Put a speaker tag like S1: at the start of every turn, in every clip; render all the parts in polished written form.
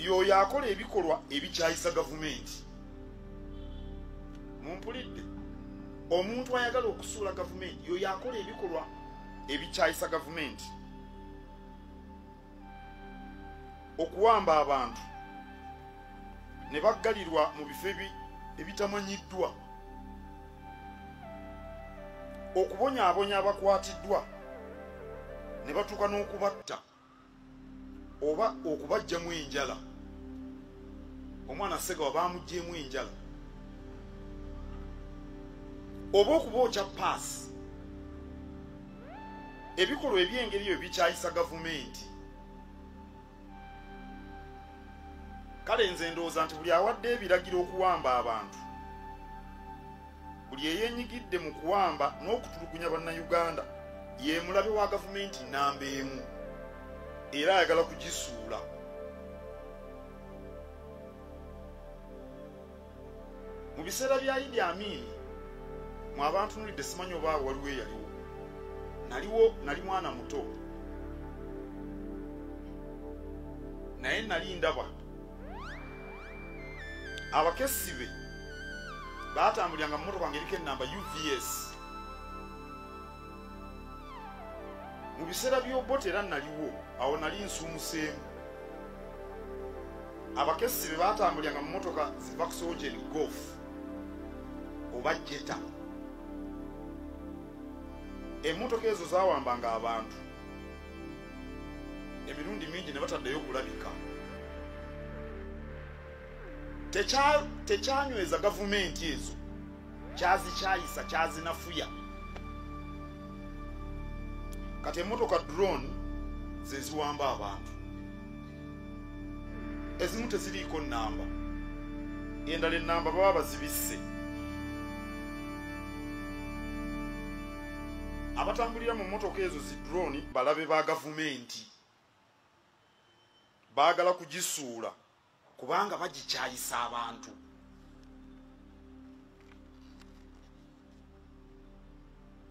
S1: yoyo akola ebikolwa ebikyayisa gavumenti. Mumpulidde? Omuntu ayagala okusuula gavumenti yoyo akola ebikolwa ebikyayisa gavumenti. Okuwamba abantu ne baggalirwa mu bifo ebitamanyiddwa, okubonyaabonya abakwatiddwa ne batuuka n'okubatta oba okubajjamu enjala. Omwana Ssegawa baamuggyemu enjala, oba okubookya paasi. Ebikolwa eby'engeri eyo bikyayisa gavumenti. Kale nze ndowooza nti buli awadde ebiragiro okuwamba abantu, buli eyeenyigidde mu kuwamba n'okutulugunya bannayuganda ye mulabe wa gavumenti nnamba emu, era ayagala kugisuula. Mu biseera bya Idi Amin mu abantu nulidde, simanyi oba waliwo eyaliwo. Nali mwana muto naye nali ndaba abakessi be baatambuliranga mu mmotoka ng'eriko ennamba UVS. Mu biseera by'Obote era naliwo, awo nali nsuumuseemu. Abakessi be baatambuliranga mu mmotoka zi Volkswagen Golf oba Jetta. Emmotoka ezo zaawambanga abantu emirundi mingi ne bataddeyo okulabika. Tekyanyweza gavumenti ezo, kyazikyayisa, kyazinafuya. Kati emmotoka drone ze ziwamba abantu, ezimu teziriiko nnamba, endala ennamba baba bazibisse. Abatambulira mu mmotoka ezo zi drone balabe ba gavumenti, baagala kugisuula kubanga bagikyayisa abantu.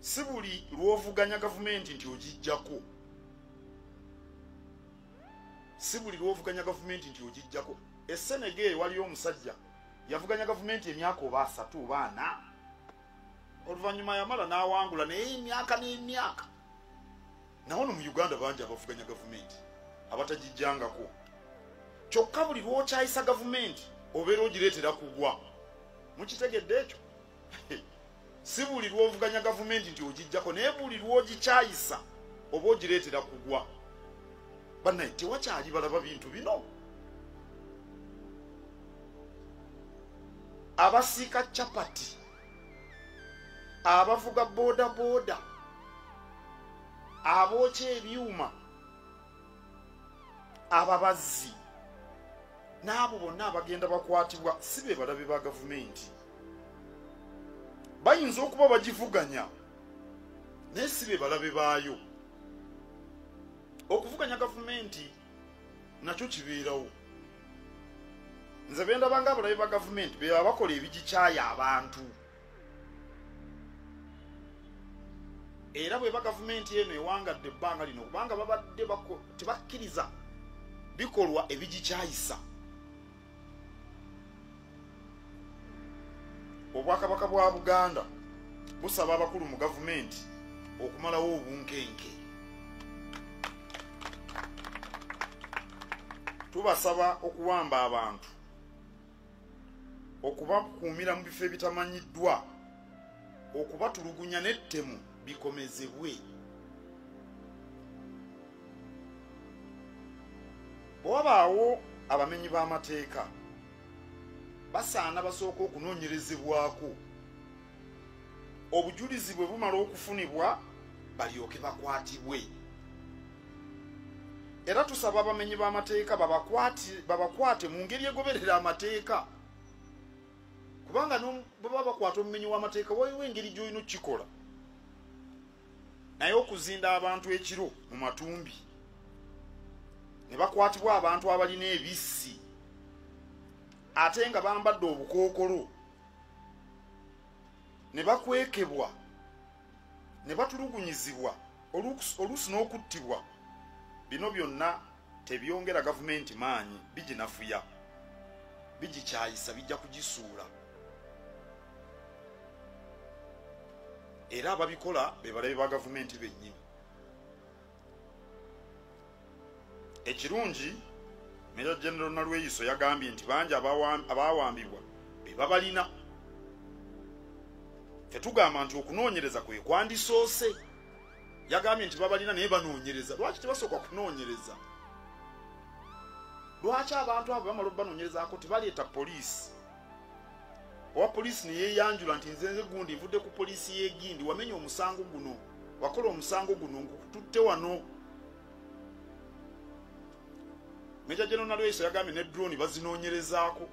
S1: Si buli lw'ovuganya gavumenti nti ogijjako, si buli lw'ovuganya gavumenti nti ogijjako. E Senegal waliyo omusajja yavuganya gavumenti emyaka oba 3 oba 4, oluvannyuma yamala n'awangula naye emyaka n'emyaka. Nawo no mu Uganda bangi abavuganya gavumenti abatagijjangako. Kyokka buli lw'okyayisa gavumenti obeera ogireetera kugwa. Mukitegedde ekyo? Si buli lw'ovuganya gavumenti nti ogijjako, naye buli lw'ogikyayisa oba ogireetera kugwa. Bannaye tewakyali balaba bintu bino. Abasiika capati, abavuga booda booda, abookya ebyuma, ababazzi, n'abo bonna abagenda bakwatibwa si be balabe ba gavumenti. Bayinza okuba bagivuganya naye si be balabe baayo. Okuvuganya gavumenti nakyo kibeerawo. Nze be ndaba ng'abalabe ba gavumenti be baba bakola ebigikyaya abantu. Era bwe ba gavumenti eno ewangadde ebbanga lino kubanga babadde tebakkiriza bikolwa ebigikyayisa. Obwakabaka bwa Buganda busaba abakulu mu gavumenti okumalawo obunkenke. Tubasaba okuwamba abantu, okubakuumira mu bifo ebitamanyiddwa, okubatulugunya n'ettemu bikomezebwe. Bwe wabaawo abamenyi b'amateeka basaana basooka okunoonyerezebwako, obujulizi bwe bumala okufunibwa balyoke bakwatibwe. Era tusaba abamenyi b'amateeka babakwate mu ngeri egoberera amateeka, kubanga bwe baba bakwata omumenyi w'amateeka waliwo engeri gy'olina okukikola. Naye okuzinda abantu ekiro mu matumbi ne bakwatibwa abantu abalina ebissi ate nga bambadde obukookolo, ne bakwekebwa, ne batulugunyizibwa, oluusi n'okuttibwa, bino byonna tebyongera gavumenti maanyi bijinafuya bigikyayisa bijja kugisuula era ababikola bebalabe ba gavumenti bennyini ekirungi Major General Nalweyiso yagambye nti bangi abawambibwa bebabalina tetugamba nti okunoonyereza kwe kwandisoose yagambye nti babalina naye banoonyereza lwaki tebasooka kunoonyereza lwaki abantu abo bamala banoonyerezaako tebaleeta poliisi owa poliisi neyeyanjula nti nzenze gundi nvudde ku poliisi y'egindi wamenya omusango guno wakola omusango guno nkututte wano Major General Nalweyiso yagambye ne drone bazinoonyerezaako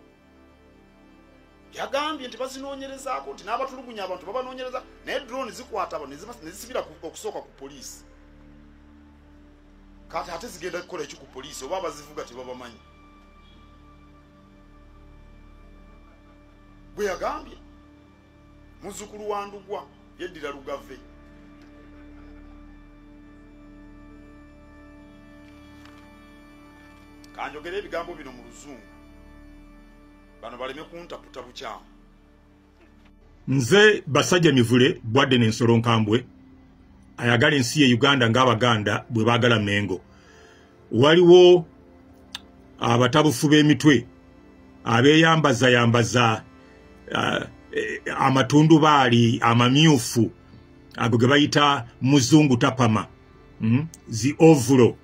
S1: yagambye nti bazinoonyerezaako nti n'abatulugunya abantu babanoonyereza naye drone zikwata abo nezisibira okusooka ku poliisi kati ate zigenda kukola eki ku poliisi oba abazivuga tebabamanyi bwe yagambye muzzukulu wa Ndugwa yeddira Lugave kanjogera ebigambo bino mu Luzungu bano baleme kuntaputa bukyamu
S2: nze Basajja Mivule bwadde n'ensolo nkambwe ayagala ensi ye Uganda ng'Abaganda bwe baagala Mengo waliwo abatabufu b'emitwe abeeyambaza amatundu baali amamyufu ago ge bayita muzungu tapama zi ovulo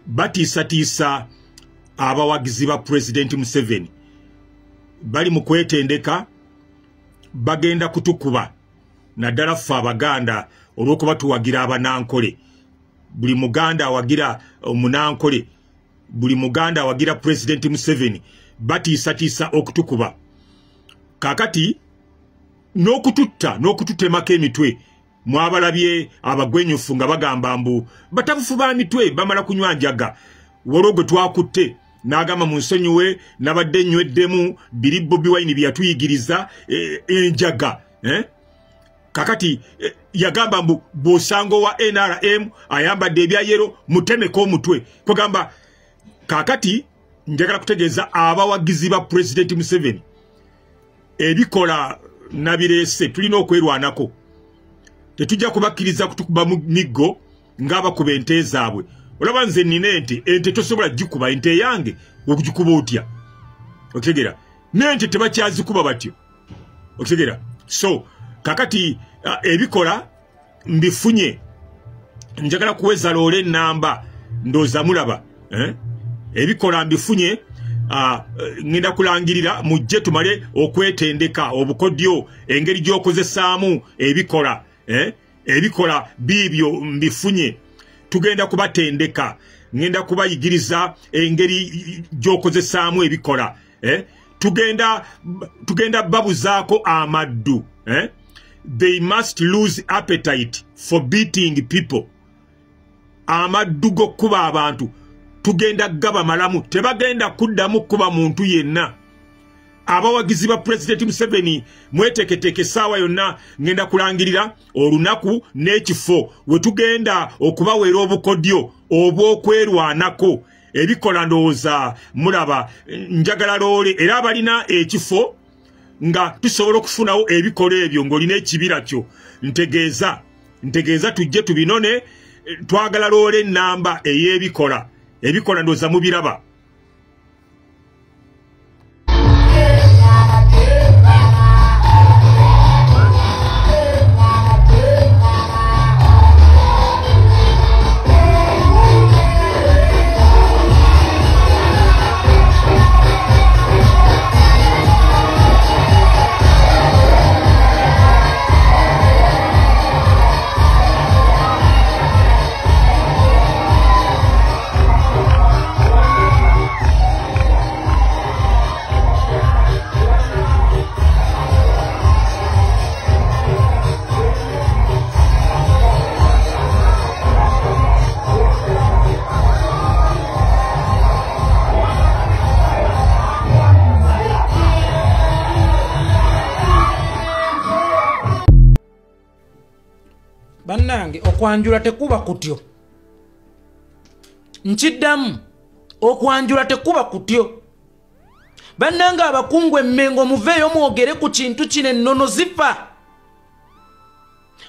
S2: batiisatiisa abawagizi ba President Museveni bali mu kwetendeka bagenda kutukuba naddala ffe Abaganda olw'okuba tuwagira abanankole buli Muganda awagira omunankole buli Muganda awagira President Museveni batiisatiisa okutukuba kakati n'okututemako emitwe mwabalabye abagwenyufu nga bagamba mbu batabufu ba mitwe bamala kunywa njaga waliwo gwe twakutte n'agamba mu nsonyiwe nabadde nnyweddemu biri Bobi Wine bye yatuyigiriza enjaga kakati yagamba mbu bw'osango wa NRM ayambadde ebya yero mutemeko omutwe kwegamba kakati njagala kutegeeza abawagizi ba President Museveni ebikola nabireese tulina okwerwanako tetujja kubakkiriza kutukuba miggo ng'abakuba ente zaabwe olaba nze nnina ente tosobola gikuba ente yange okugikuba otya okitegeera n'ente tebakyazikuba batyo okitegeera so kakati ebikola mbifunye njagala kuweza loole ennamba ndooza mulaba ebikola mbifunye ngenda kulangirira mujje tumale okwetendeka obukodyo engeri gy'okozesaamu ebikola ebikola bibyo mbifunye tugenda kubatendeka ngenda kubayigiriza engeri gy'okozesaamu ebikola tugenda babuzaako amaddu they must lose appetite for beating people amaddu g'okkuba abantu tugenda gaba malamu tebagenda kuddamu kuba muntu yenna abawagizi ba President Museveni mweteketeke saawa yonna ngenda kulangirira olunaku n'ekifo we tugenda okubawera obukodyo obw'okwerwanako ebikola ndowooza mulaba njagala loole era abalina ekifo nga tusobola okufunawo ebikola ebyo ng'olina ekibira kyo ntegeeza tujje tubinone twagala loole ennamba ey'ebikola ebikola ndowooza mubiraba
S3: bannange okwanjula tekuba kutyo nkiddamu okwanjula tekuba kutyo bannanga abakungu emmengo muveeyo mwogere ku kintu kino ennono zifa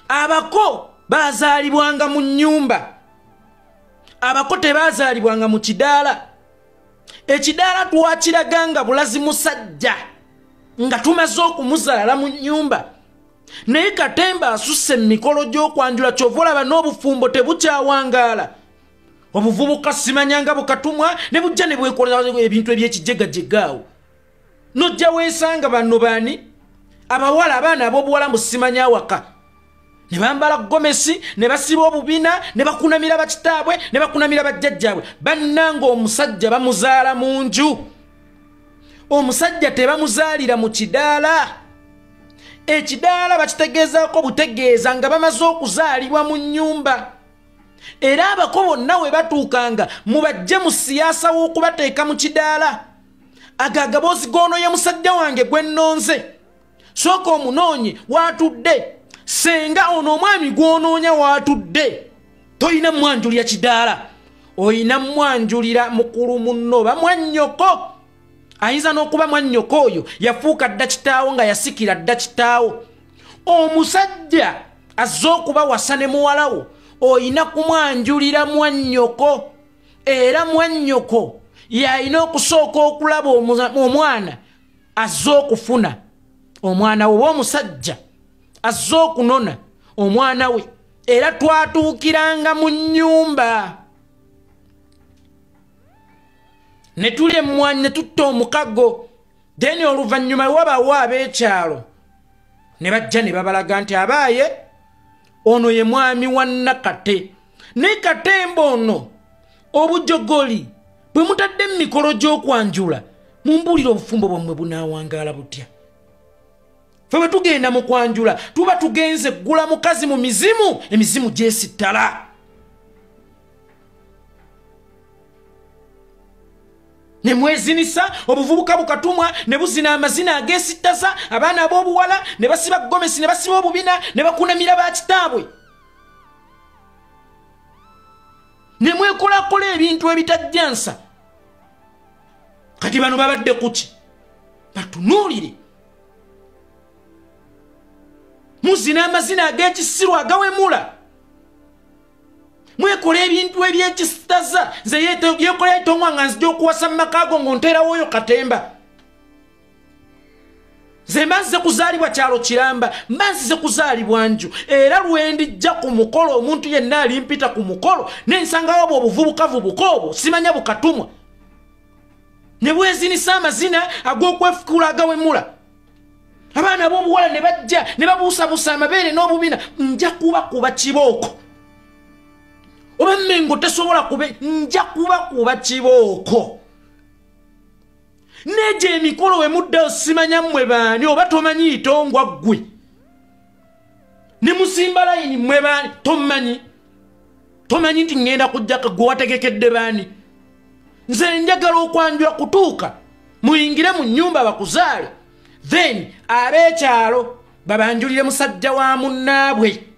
S3: abako bazaalibwanga mu nnyumba abako tebazaalibwanga mu kidaala ekidaala twakiraganga bulazi musajja nga tumaze okumuzaala mu nnyumba naye Katemba asusse emikolo gy'okwanjula kyova olaba n'obufumbo tebukyawangaala obuvubuka simanyanga bukatumwa ne bujja ne bwekola ebintu eby'ekijegajegaawo nojja weesanga banno baani abawala abaana ab'obuwala musimanya waka ne bambala gomesi ne basiba obubina ne bakunamira bakitaabwe ne bakunamira bajjajjaabwe bannanga omusajja bamuzaala mu nju omusajja tebamuzaalira mu kidaala ekidaala bakitegeezaako butegeeza nga bamaze okuzaalibwa mu nnyumba era abako bonna we batuukanga mubajje mu siyaasa w'okubateeka mu kidaala agagaboozi goonoye musajja wange gwe nnonze sooka omunoonye waatudde senga ono omwami gw'onoonya waatudde toyina mwanjulira kidaala oyina mwanjulira mukulu munno bamwannyoko ayinza n'okuba mwannyoko oyo yafuuka dda kitaawo nga yasikira dda kitaawo omusajja azze okuba wasa ne muwalawo oyina kumwanjulira mwannyoko era mwannyoko yalina okusooka okulaba omwana azze okufuna omwana we w'omusajja azze okunona omwana we era twatuukiranga mu nnyumba ne tuli emmwanyi ne tutta omukago deni oluvannyuma wabawo ab'ekyalo ne bajja ne babalaga nti abaaye ono ye mwami wa Nakate ne Katemba ono obujogoli bwe mutadde mu mikolo gy'okwanjula mumbuulira obufumbo bwammwe bunaawangaala butya fe bwe tugenda mu kwanjula tuba tugenze ggula mukazi mu mizimu emizimu gyesittala ne mwezinisa obuvubuka bukatumwa ne buzina amazina agesittaza abaana ab'obuwala ne basiba gomesi ne basiba obubina ne bakunamira bakitaabwe ne mwekolakola ebintu ebitajjansa kati bano babadde kuki batunuulire muzina amazina ag'ekisiru agawemula mwekola ebintu ebyekisitaza nze yekola etongwa nga nzija okuwasa mu maka ago ng'onteerawo oyo Katemba nze mbanzize kuzaalibwa kyalo kiramba mbanzize kuzaalibwa nju era lwendijja ku mukolo omuntu yenna alimpita ku mukolo nensangawo obwo obuvubukavubuka obwo simanya bukatumwa ne bwezinisa amazina ag'okwefukula agawemula abaana b'obuwala ne bajja ne babuusabuusa amabeere n'obubina nja kuba kibooko oba mmengo tesobola kube nja kuba kibooko neje emikolo we mudda simanya mmwe baani oba tomanyi itongwa ggwe ne musimba layini mmwe baani tomanyi nti ngenda kujjaka gwe wategekedde baani nze njagala okwanjula kutuuka muyingire mu nnyumba bakuzaale then ab'ekyalo babanjulire musajja wa munnaabwe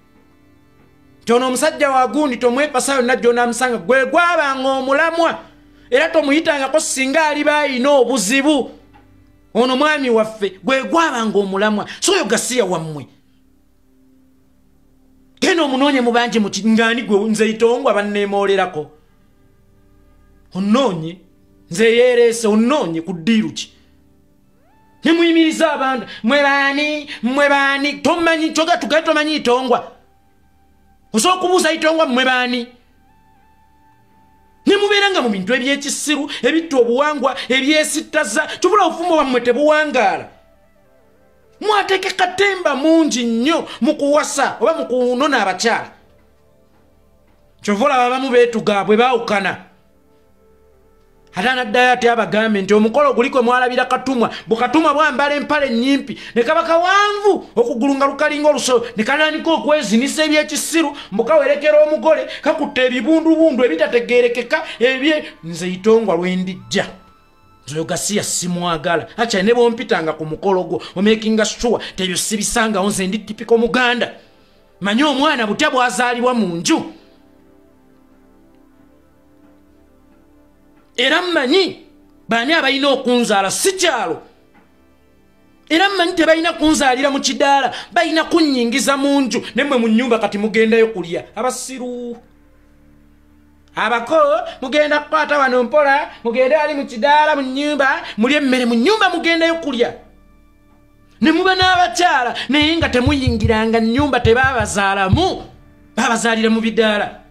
S3: kyono omusajja wa gundi tomwepasa yonna gy'onaamusanga gwe gwabanga omulamwa era tomuyitangako singa ali baayina obuzibu ono mwami waffe gwe gwabanga omulamwa so oyo gasiya wammwe genda omunoonye mu bangi ngaani gwe nze itongwa banneemoolerako onoonye nze yeereese onoonye ku ddiiru ki ne muyimiriza abantu mwe baani tomanyi kyoga tugaye tomanyi itongwa osobola okubuuza itongwa mmwe baani ne mubeeranga mu bintu ebyekisiru ebitta obuwangwa ebyesittaza kyobula obufumbo bwammwe tebuwangaala mwateeke Katemba mungi nnyo mu kuwasa oba mu kunona abakyala kyova olaba abamu beetuga bwe baawukana ate anaddayo ate abagambe nti omukolo guli kwe mwalabira Katumwa bukatumwa bwambala empale ennyimpi ne kaba kawanvu okugulu nga lukalinga oluso ne kanaanika okwezinisa ebyekisiru mbukawerekera omugole kakutta ebibundubundu ebitategeerekeka nze itongwa lwendijja nze oyo gasiya simwagala akyali ne bompitanga ku mukolo gwo omakinga sure tebyo sibisangawo nze ndi tipiko Muganda manyi omwana butya bwazaalibwa mu nju era mmanyi bani abalina okunzaala si kyalo era mmanyi tebalina kunzaalira mu kidaala balina kunnyingiza mu nju nemmwe mu nnyumba kati mugendayo kulya abasiru abako mugenda kukwata wano mpola mugenda ali mu kidaala mu nnyumba mulye emmere mu nnyumba mugendayo kulya ne muba n'abakyala naye nga temuyingiranga nnyumba tebaabazaalamu baabazaalira mu bidaala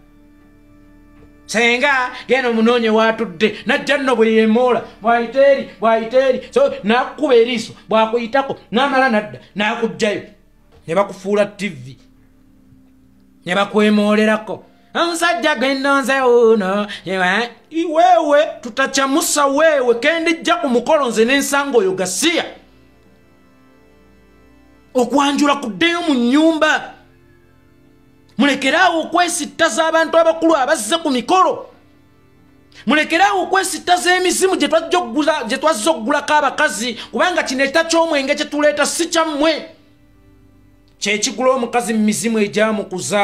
S3: senga genda omunoonye watudde najja nno bwe yemoola bwayiteeri so nakukuba eriiso bwakuyitako n'amala nadda n'akugjayo ne bakufuula tv ne bakwemoolerako omusajja gwennonze uno wewe tutacyamusa wewe kendijja ku mukolo nze n'ensanga oyo gasiya okwanjula kuddeyo mu nnyumba mulekerawo okwesittaza abantu abakulu abazze ku mikolo mulekerawo okwesittaza emizimu gye twazze okugulako abakazi kubanga kino ekita ky'omwenge kye tuleeta si kyammwe kyekigula omukazi mu mizimu egyamukuza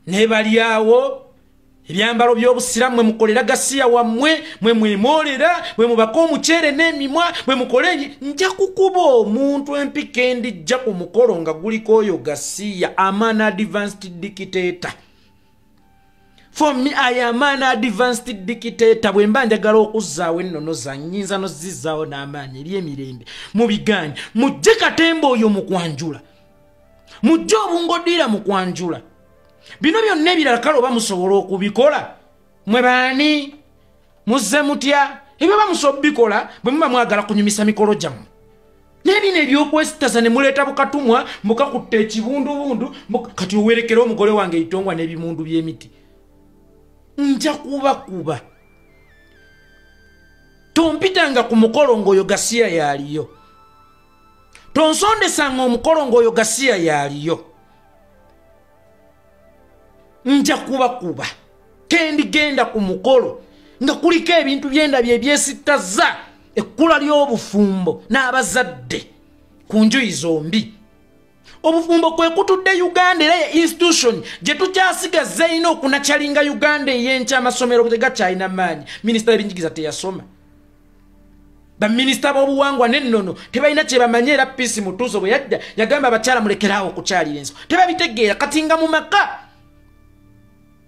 S3: ne balyawo ebyambalo by'obusiramu mwe mukolera gasiya wammwe mwe mwemoolera mwe mubaka omuceere n'emimwa mwe mukole nja kukuba omuntu empika endijja ku mukolo nga guliko oyo gasiya aman advanced dictator for me I am an advanced dictator bwe mba njagala okuzzaawo ennono zannyinza nozizzaawo n'amaanyi eri emirembe mubiganye mujje katemba oyo mu kwanjula mujje obungodiira mu kwanjula bino byonna ebirala kale oba musobola okubikola mwe baani muzze mutya ebyo bamusobola bikola bwe muba mwagala kunyumisa mikolo gyammwe n'ebino ebyokwesitaza ne muleeta bukatumwa mukakutta ekibundubundu kati owerekera omugole wange eitongwa n'ebimundu by'emiti nja kubakuba tompitanga ku mukolo ng'oyo gasiya yaaliyo tonsondesanga omukolo ng'oyo gasiya yaaliyo nja kubakuba kendigenda ku mukolo nga kuliko ebintu byenda byesittaza ekkula ly'obufumbo n'abazadde ku njuyi zombi obufumbo kwe kutudde Uganda era institution gye tukyasigaza ina okunakyalinga Uganda ey'enkya amasomero tegakyalina maanyi minisita w'ebyenjigiriza teyasoma baminisita b'obuwangwa n'ennono tebalina kye bamanyi era Peace Mutuuzo bwe yajja yagamba abakyala mulekeraawo okukyalira enso tebabitegeera kati nga mu maka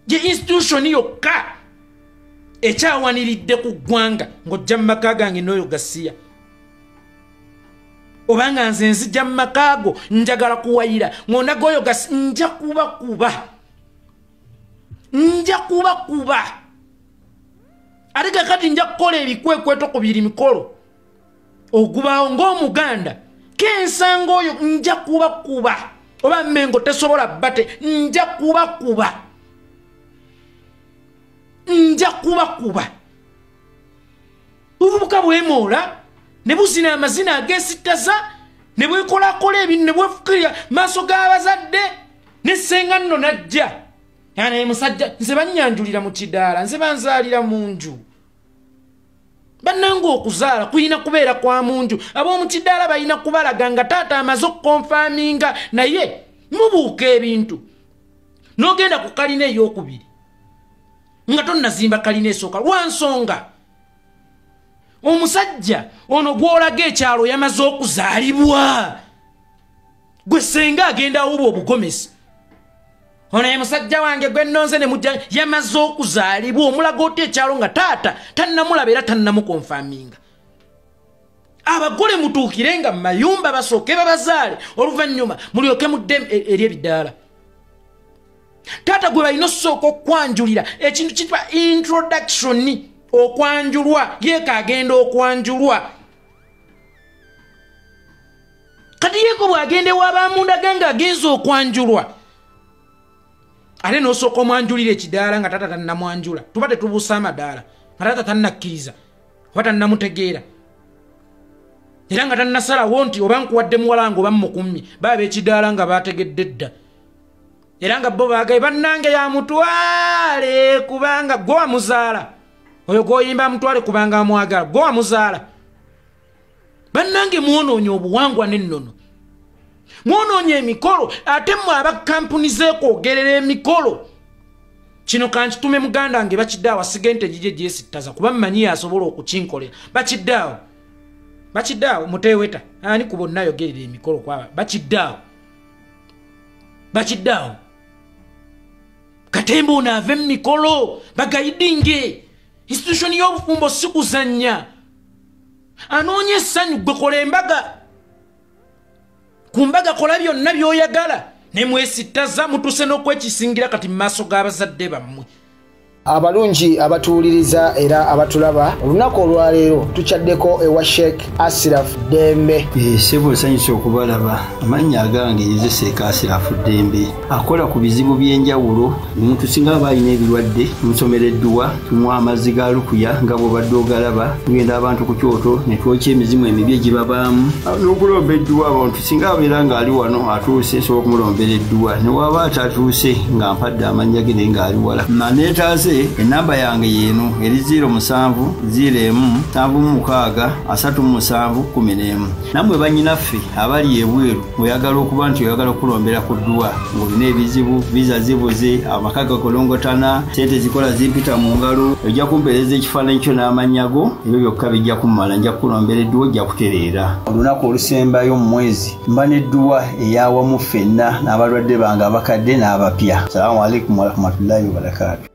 S3: gye institution yokka ekyawaniridde ku ggwanga ng'ojja mu maka gange n'oyo gasiya obanga nze nzija mu maka go njagala kuwayira ng'onaga oyo gasiya nja kubakuba ate kakati nja kukola ebikwekweto ku biri mikolo ogubaawo ng'omuganda kensanga oyo nja kubakuba oba mmengo tesobola bate nja kubakuba ububuka bwemoola ne buzina amazina agesittaza ne bwekolakola ebintu ne bwefukirira maaso g'abazadde nesenga nno najja naye musajja nze bannyanjulira mu kidaala nze banzaalira mu nju bannanga okuzaala kuyina kubeera kwa mu nju ab'omu kidaala balina kubalaga nga taata amaze okukonfaaminga naye mubuuka ebintu n'ogenda ku kalina ey'okubiri nga tonnazimba kalina esooka lwansonga omusajja ono gw'olaga ekyalo yamaze okuzaalibwa gwe senga agenda awuba obugomesi ono ye musajja wange gwe nnonze ne mujja yamaze okuzaalibwa omulaga oti ekyalo nga taata tannamulaba era tannamukonfaaminga abagole mutuukirenga mu mayumba basooke babazaale oluvannyuma mulyoke mudde eri ebidaala taata gwe balina osooka okwanjulira ekintu kitwa introduction okwanjulwa yeeko agenda okwanjulwa kati yeeko bw'agenda ew'abamunda gange agenza okwanjulwa ate n'osooka omwanjulira ekidaala nga taata tannamwanjula tuba tetubuusa amadaala nga taata tannakkiriza oba tannamutegeera era nga tannasalawo nti oba nkuwadde muwala wange oba mmukumye baba ekidaala nga baategedde dda era nga bo baagaye bannange yamutwale kubanga gwe wamuzaala oyo gwoyimba amutwale kubanga amwagala gwe wamuzaala bannange mwonoonye obuwangwa n'ennono mwonoonye emikolo ate mmwe abakampuni z'ekwogerera emikolo kino kankitume muganda nge bakiddawo asigente gije gyesittaza kuba mmanyi asobola okukinkolera bakiddawo muteweta ani ku bonna yogerera emikolo kwaba bakiddawo Katembo ono ave mu mikolo bagayidinge institution y'obufumbo si kuzannya anoonya essanyu gwe kola embaga ku mbaga kola byonna by'oyagala ne mwesittaza mutuse n'okwekisingira kati mu maaso g'abazadde bammwe
S4: abalungi abatuuliriza era abatulaba olunaku olwaleero tukyaddeko ewa Sheikh Ashraf Dembe
S5: sebo sanyusa okubalaba amannya agange yezeseeka Ashraf Dembe akola ku bizibu by'enjawulo omuntu singa aba alina ebirwadde musomereddwa tumuwa amazzi ga lukuya nga bw'obadde ogalaba tugenda abantu ku kyoto ne twokya emizimu emibi egibabaamu n'okulomba edduwa abantu singa abeera ng'ali wano atuuse sobola okumulombera edduwa ne waba atatuuse nga mpadde amannya ge naye ng'ali wala naneetaase enamba yange yeno eri 0707763711 namwe banyinaffe abali ebweru oyagala okuba nti oyagala okulombera ku dduwa ng'olina ebizibu viza zibuze amaka gakolongotana sente zikola zimpita mu ngalo ojja kumpeereza ekifaananyi kyo n'amanyago ebyo byokka bijja kummala nja kukulombera edduwa ojja kutereera olunaku olusembayo mu mwezi mba n'edduwa eyawamu ffenna n'abalwadde bange abakadde n'abapya. Salaamu alaikum warahmatullahi wabarakatuh.